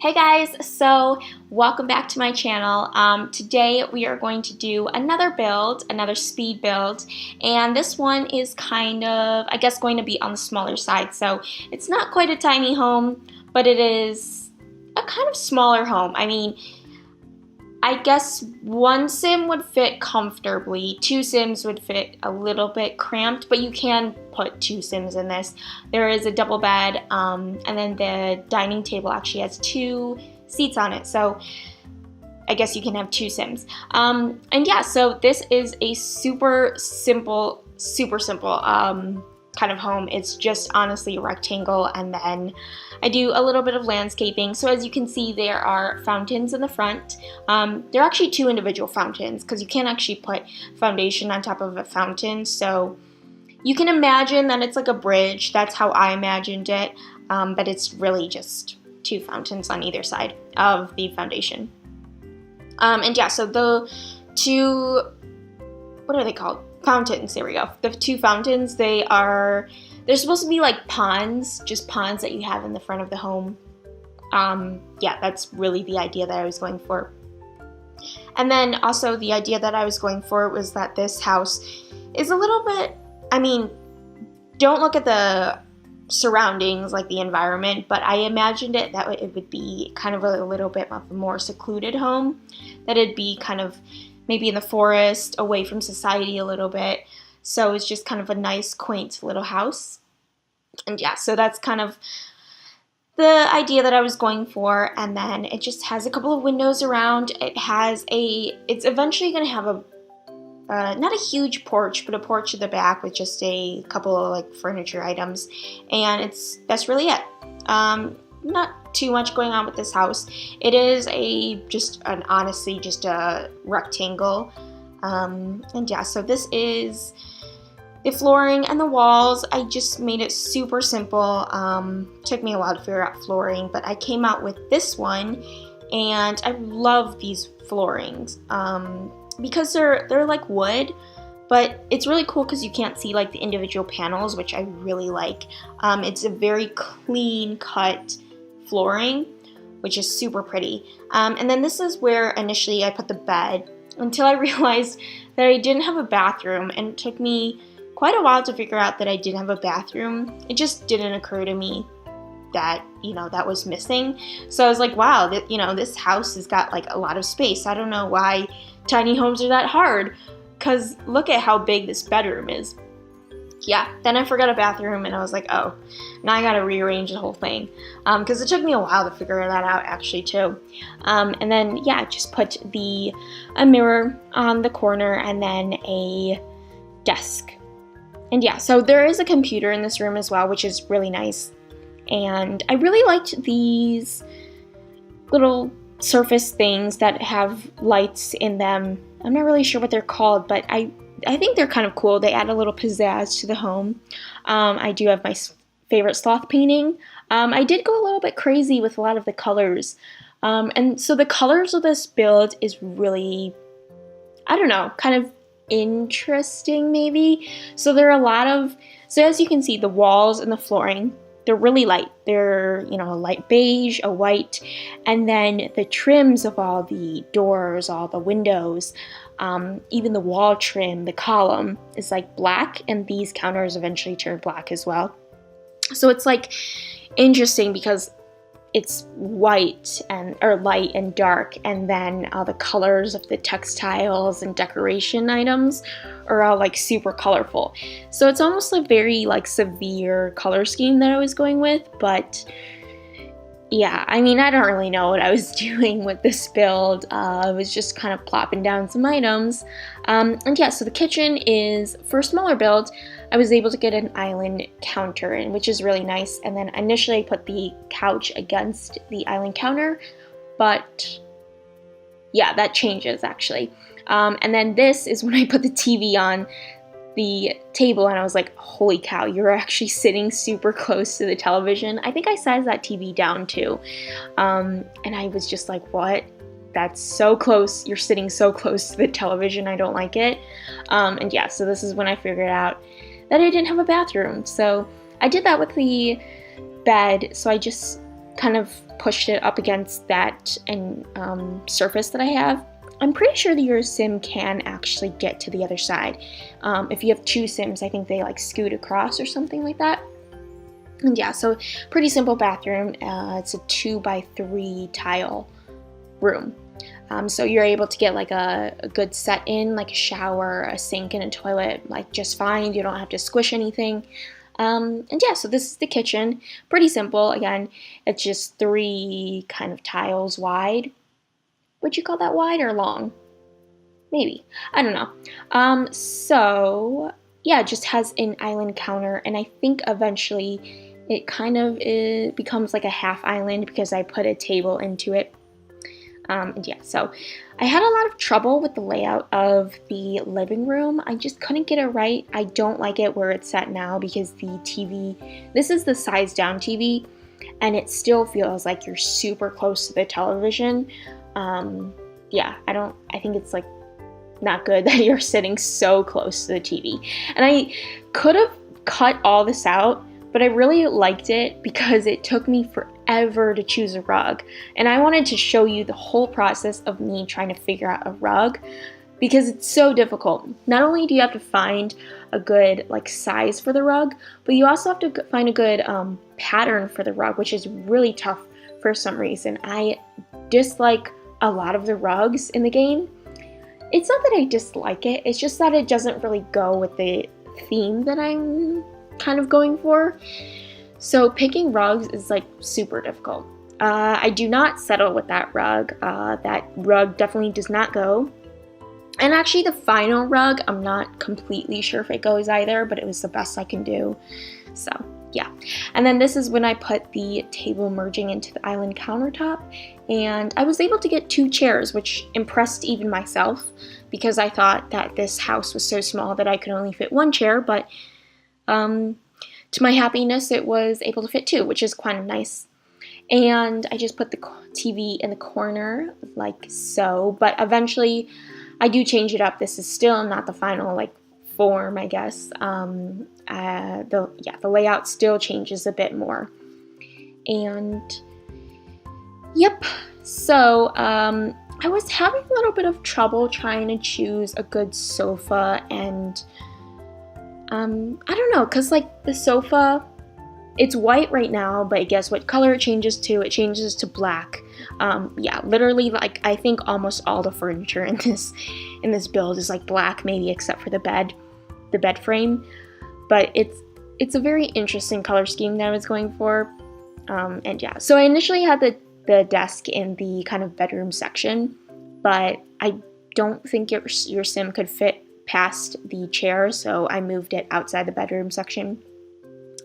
Hey guys, so welcome back to my channel. Today we are going to do another build, another speed build, and this one is kind of, I guess, going to be on the smaller side. So it's not quite a tiny home, but it is a kind of smaller home. I mean, I guess one sim would fit comfortably, two sims would fit a little bit cramped, but you can put two sims in this. There is a double bed, and then the dining table actually has two seats on it, so I guess you can have two sims. And yeah, so this is a super simple kind of home. It's just honestly a rectangle, and then I do a little bit of landscaping. So as you can see, there are fountains in the front. There are actually two individual fountains because you can't actually put foundation on top of a fountain. So you can imagine that it's like a bridge. That's how I imagined it, but it's really just two fountains on either side of the foundation. And yeah, so the two, what are they called? Fountains, there we go. The two fountains, they're supposed to be like ponds, just ponds that you have in the front of the home. Yeah, that's really the idea that I was going for. And then also the idea that I was going for was that this house is a little bit, I mean, don't look at the surroundings, like the environment, but I imagined it that it would be kind of a little bit of a more secluded home, that it'd be kind of maybe in the forest, away from society a little bit. So it's just kind of a nice, quaint little house. And yeah, so that's kind of the idea that I was going for. And then it just has a couple of windows around. It's eventually going to have not a huge porch, but a porch at the back with just a couple of like furniture items. And that's really it. Not too much going on with this house. It is honestly just a rectangle. And yeah, so this is the flooring and the walls. I just made it super simple. Took me a while to figure out flooring, but I came out with this one, and I love these floorings because they're like wood, but it's really cool because you can't see like the individual panels, which I really like. It's a very clean cut flooring, which is super pretty. And then this is where initially I put the bed, until I realized that I didn't have a bathroom, and it took me quite a while to figure out that I didn't have a bathroom. It just didn't occur to me that, that was missing. So I was like, wow, this house has got like a lot of space. I don't know why tiny homes are that hard, because look at how big this bedroom is. Yeah, then I forgot a bathroom, and I was like, oh, now I gotta rearrange the whole thing, because it took me a while to figure that out actually too. And then yeah, just put a mirror on the corner, and then a desk. And yeah, so there is a computer in this room as well, which is really nice. And I really liked these little surface things that have lights in them. I'm not really sure what they're called, but I think they're kind of cool. They add a little pizzazz to the home. I do have my favorite sloth painting. I did go a little bit crazy with a lot of the colors. And so the colors of this build is really, I don't know, kind of interesting maybe. So there are so as you can see, the walls and the flooring, they're really light. They're, a light beige, a white, and then the trims of all the doors, all the windows, even the wall trim, the column is like black, and these counters eventually turn black as well. So it's like interesting because it's white or light and dark, and then the colors of the textiles and decoration items are all like super colorful. So it's almost a very like severe color scheme that I was going with, but yeah, I mean, I don't really know what I was doing with this build. I was just kind of plopping down some items. And yeah, so the kitchen is, for a smaller build, I was able to get an island counter in, which is really nice. And then initially I put the couch against the island counter, but yeah, that changes actually. And then this is when I put the TV on the table, and I was like, holy cow, you're actually sitting super close to the television. I think I sized that TV down too. And I was just like, what? That's so close. You're sitting so close to the television. I don't like it. And yeah, so this is when I figured out that I didn't have a bathroom. So I did that with the bed. So I just kind of pushed it up against that and surface that I have. I'm pretty sure that your sim can actually get to the other side. If you have two sims, I think they like scoot across or something like that. And yeah, so pretty simple bathroom. It's a 2x3 tile room. So you're able to get like a good set in, like a shower, a sink, and a toilet, like just fine. You don't have to squish anything. And yeah, so this is the kitchen. Pretty simple. Again, it's just 3 kind of tiles wide. Would you call that wide or long? Maybe. I don't know. So yeah, it just has an island counter, and I think eventually it becomes like a half island because I put a table into it. And yeah, so I had a lot of trouble with the layout of the living room. I just couldn't get it right. I don't like it where it's set now because the TV, this is the size down TV, and it still feels like you're super close to the television. Yeah, I think it's like not good that you're sitting so close to the TV. And I could have cut all this out, but I really liked it because it took me forever to choose a rug. And I wanted to show you the whole process of me trying to figure out a rug because it's so difficult. Not only do you have to find a good like size for the rug, but you also have to find a good pattern for the rug, which is really tough for some reason. I dislike a lot of the rugs in the game. It's not that I dislike it, it's just that it doesn't really go with the theme that I'm kind of going for. So picking rugs is like super difficult. I do not settle with that rug. That rug definitely does not go. And actually the final rug, I'm not completely sure if it goes either, but it was the best I can do. So yeah. And then this is when I put the table merging into the island countertop, and I was able to get 2 chairs, which impressed even myself because I thought that this house was so small that I could only fit 1 chair, but to my happiness it was able to fit 2, which is kind of nice. And I just put the TV in the corner like so, but eventually I do change it up. This is still not the final like form, I guess. The layout still changes a bit more. And yep, so I was having a little bit of trouble trying to choose a good sofa, and I don't know, cause like the sofa, it's white right now, but guess what color it changes to? It changes to black. Yeah, literally, like I think almost all the furniture in this build is like black, maybe except for the bed frame. But it's a very interesting color scheme that I was going for. And yeah, so I initially had the desk in the kind of bedroom section, but I don't think your sim could fit past the chair, so I moved it outside the bedroom section.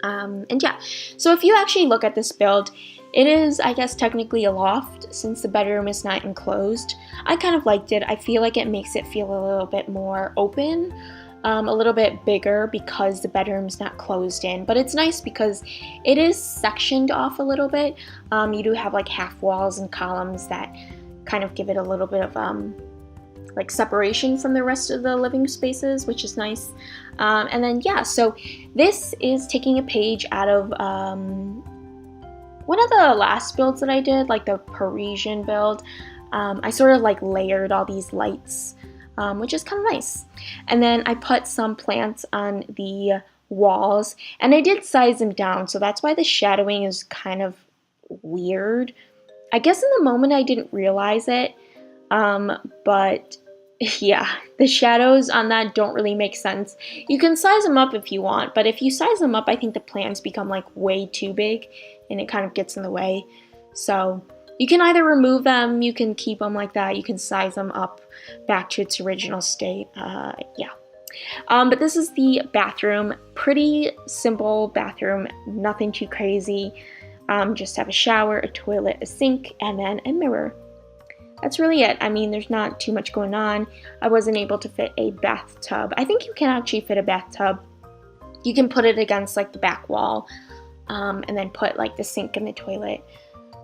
And yeah, so if you actually look at this build, it is, I guess, technically a loft since the bedroom is not enclosed. I kind of liked it. I feel like it makes it feel a little bit more open, a little bit bigger because the bedroom's not closed in. But it's nice because it is sectioned off a little bit. You do have like half walls and columns that kind of give it a little bit of like separation from the rest of the living spaces, which is nice. And then yeah, so this is taking a page out of one of the last builds that I did, like the Parisian build. I sort of like layered all these lights, which is kind of nice. And then I put some plants on the walls, and I did size them down, so that's why the shadowing is kind of weird. I guess in the moment I didn't realize it, but yeah, the shadows on that don't really make sense. You can size them up if you want, but if you size them up, I think the plants become like way too big and it kind of gets in the way. So you can either remove them, you can keep them like that, you can size them up back to its original state. Yeah. But this is the bathroom. Pretty simple bathroom, nothing too crazy. Just have a shower, a toilet, a sink, and then a mirror. That's really it. I mean, there's not too much going on. I wasn't able to fit a bathtub. I think you can actually fit a bathtub. You can put it against like the back wall, and then put like the sink and the toilet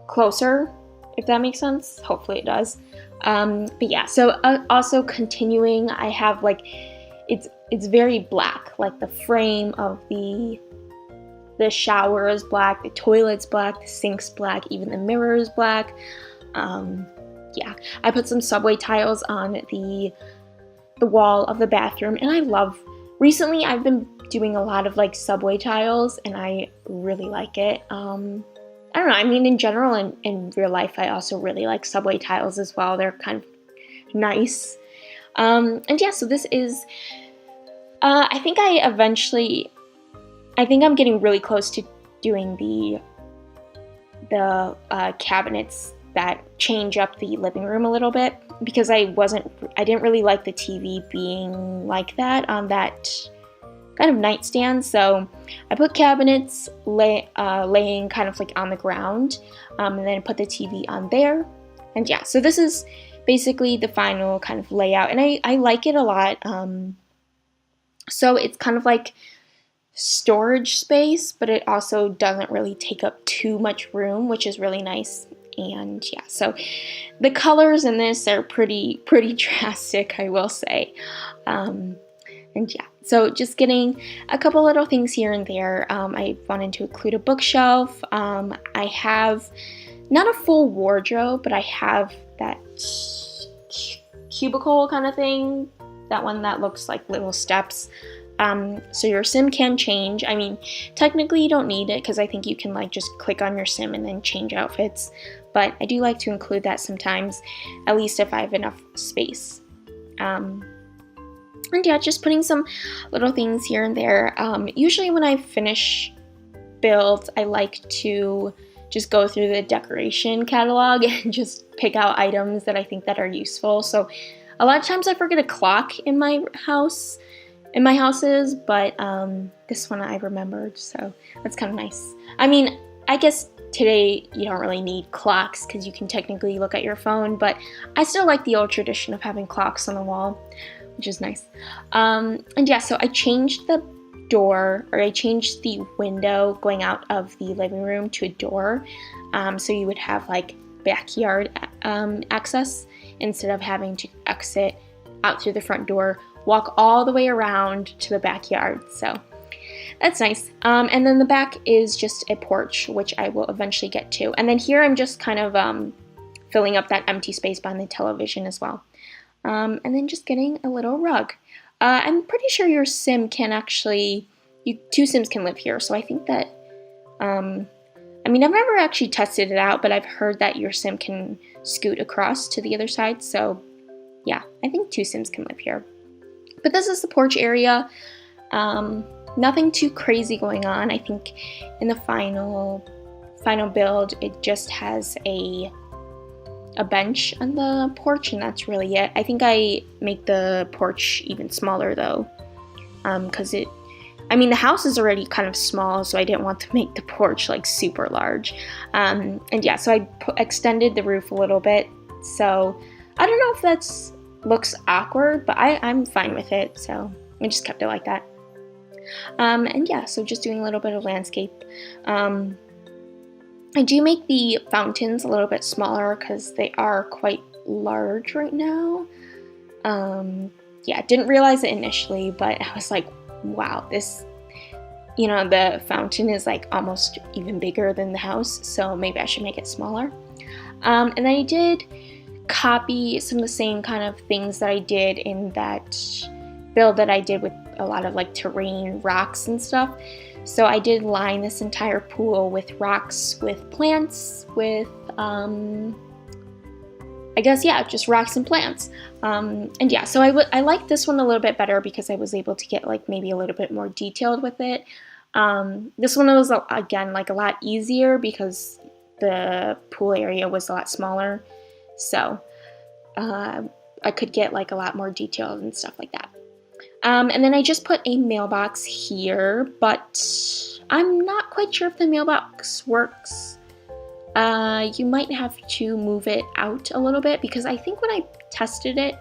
closer, if that makes sense. Hopefully it does. But yeah, so also continuing, I have like, it's very black, like the frame of the The shower is black, the toilet's black, the sink's black, even the mirror is black. Yeah, I put some subway tiles on the wall of the bathroom, and recently I've been doing a lot of like subway tiles, and I really like it. I don't know, I mean, in general, in real life, I also really like subway tiles as well. They're kind of nice. And yeah, so this is, I think I'm getting really close to doing the cabinets that change up the living room a little bit, because I didn't really like the TV being like that on that kind of nightstand. So I put cabinets laying kind of like on the ground, and then put the TV on there. And yeah, so this is basically the final kind of layout, and I like it a lot. So it's kind of like storage space, but it also doesn't really take up too much room, which is really nice. And yeah, so the colors in this are pretty drastic, I will say. And yeah, so just getting a couple little things here and there. I wanted to include a bookshelf. I have not a full wardrobe, but I have that cubicle kind of thing, that one that looks like little steps. So your sim can change. I mean, technically you don't need it, because I think you can like just click on your sim and then change outfits, but I do like to include that sometimes, at least if I have enough space. And yeah, just putting some little things here and there. Usually when I finish builds, I like to just go through the decoration catalog and just pick out items that I think that are useful. So a lot of times I forget a clock in my houses, but this one I remembered, so that's kind of nice. I mean, I guess today you don't really need clocks because you can technically look at your phone, but I still like the old tradition of having clocks on the wall, which is nice. And yeah, so I changed the window going out of the living room to a door, so you would have like backyard access instead of having to exit out through the front door, walk all the way around to the backyard. So that's nice. And then the back is just a porch, which I will eventually get to. And then here I'm just kind of filling up that empty space behind the television as well. And then just getting a little rug. I'm pretty sure your sim can actually, two sims can live here. So I think that, I mean, I've never actually tested it out, but I've heard that your sim can scoot across to the other side. So yeah, I think two sims can live here. But this is the porch area. Nothing too crazy going on. I think in the final build, it just has a bench on the porch, and that's really it. I think I make the porch even smaller though, because the house is already kind of small, so I didn't want to make the porch like super large. And yeah, so I extended the roof a little bit. So I don't know if that's looks awkward, but I'm fine with it, so I just kept it like that. And yeah, so just doing a little bit of landscape. I do make the fountains a little bit smaller because they are quite large right now. Yeah, didn't realize it initially, but I was like, wow, this, the fountain is like almost even bigger than the house, so maybe I should make it smaller. And then I did copy some of the same kind of things that I did in that build that I did with a lot of like terrain, rocks and stuff. So I did line this entire pool with rocks, with plants, with I guess, yeah, just rocks and plants. And yeah, so I like this one a little bit better because I was able to get like maybe a little bit more detailed with it. This one was, again, like a lot easier because the pool area was a lot smaller. So I could get like a lot more detailed and stuff like that. And then I just put a mailbox here, but I'm not quite sure if the mailbox works. You might have to move it out a little bit because I think when I tested it,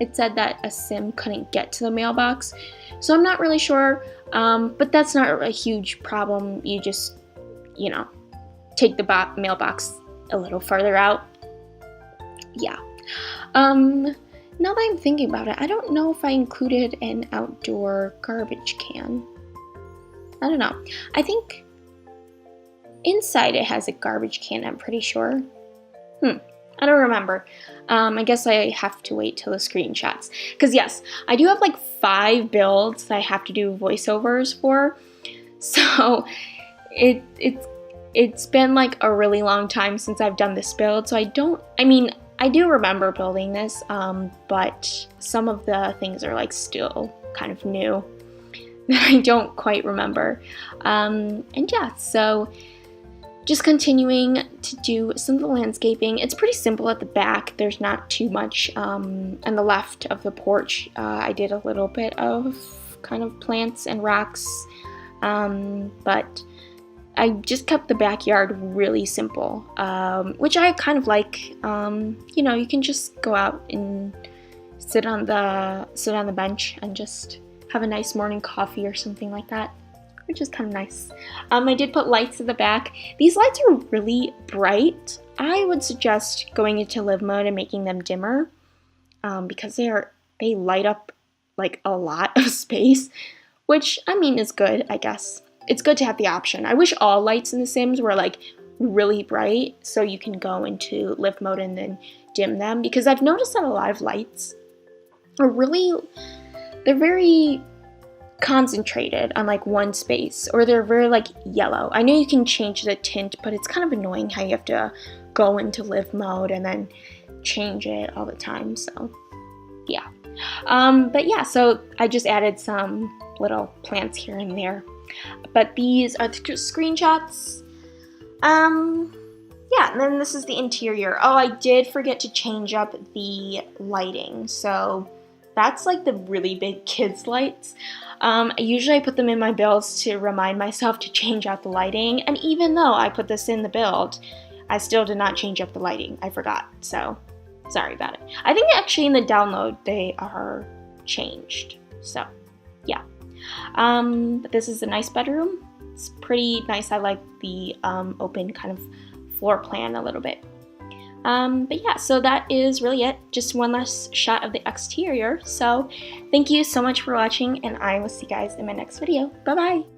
it said that a sim couldn't get to the mailbox. So I'm not really sure, but that's not a huge problem. You just, take the mailbox a little farther out. Yeah. Now that I'm thinking about it, I don't know if I included an outdoor garbage can. I don't know. I think inside it has a garbage can, I'm pretty sure. I don't remember. I guess I have to wait till the screenshots. Because yes, I do have like 5 builds that I have to do voiceovers for. So it's been like a really long time since I've done this build. So I do remember building this, but some of the things are like still kind of new that I don't quite remember. And yeah, so just continuing to do some of the landscaping. It's pretty simple at the back. There's not too much. On the left of the porch, I did a little bit of kind of plants and rocks, but I just kept the backyard really simple, which I kind of like. You know, you can just go out and sit on the bench and just have a nice morning coffee or something like that, which is kind of nice. I did put lights at the back. These lights are really bright. I would suggest going into live mode and making them dimmer, because they light up like a lot of space, which I mean is good, I guess. It's good to have the option. I wish all lights in The Sims were like really bright so you can go into live mode and then dim them, because I've noticed that a lot of lights are they're very concentrated on like one space, or they're very like yellow. I know you can change the tint, but it's kind of annoying how you have to go into live mode and then change it all the time. So yeah, but yeah, so I just added some little plants here and there, but these are the screenshots. Yeah, and then this is the interior. Oh, I did forget to change up the lighting, so that's like the really big kids lights. Usually I put them in my builds to remind myself to change out the lighting, and even though I put this in the build, I still did not change up the lighting. I forgot, so sorry about it. I think actually in the download they are changed, so yeah. But this is a nice bedroom. It's pretty nice. I like the open kind of floor plan a little bit. But yeah, so that is really it. Just one last shot of the exterior. So thank you so much for watching, and I will see you guys in my next video. Bye bye!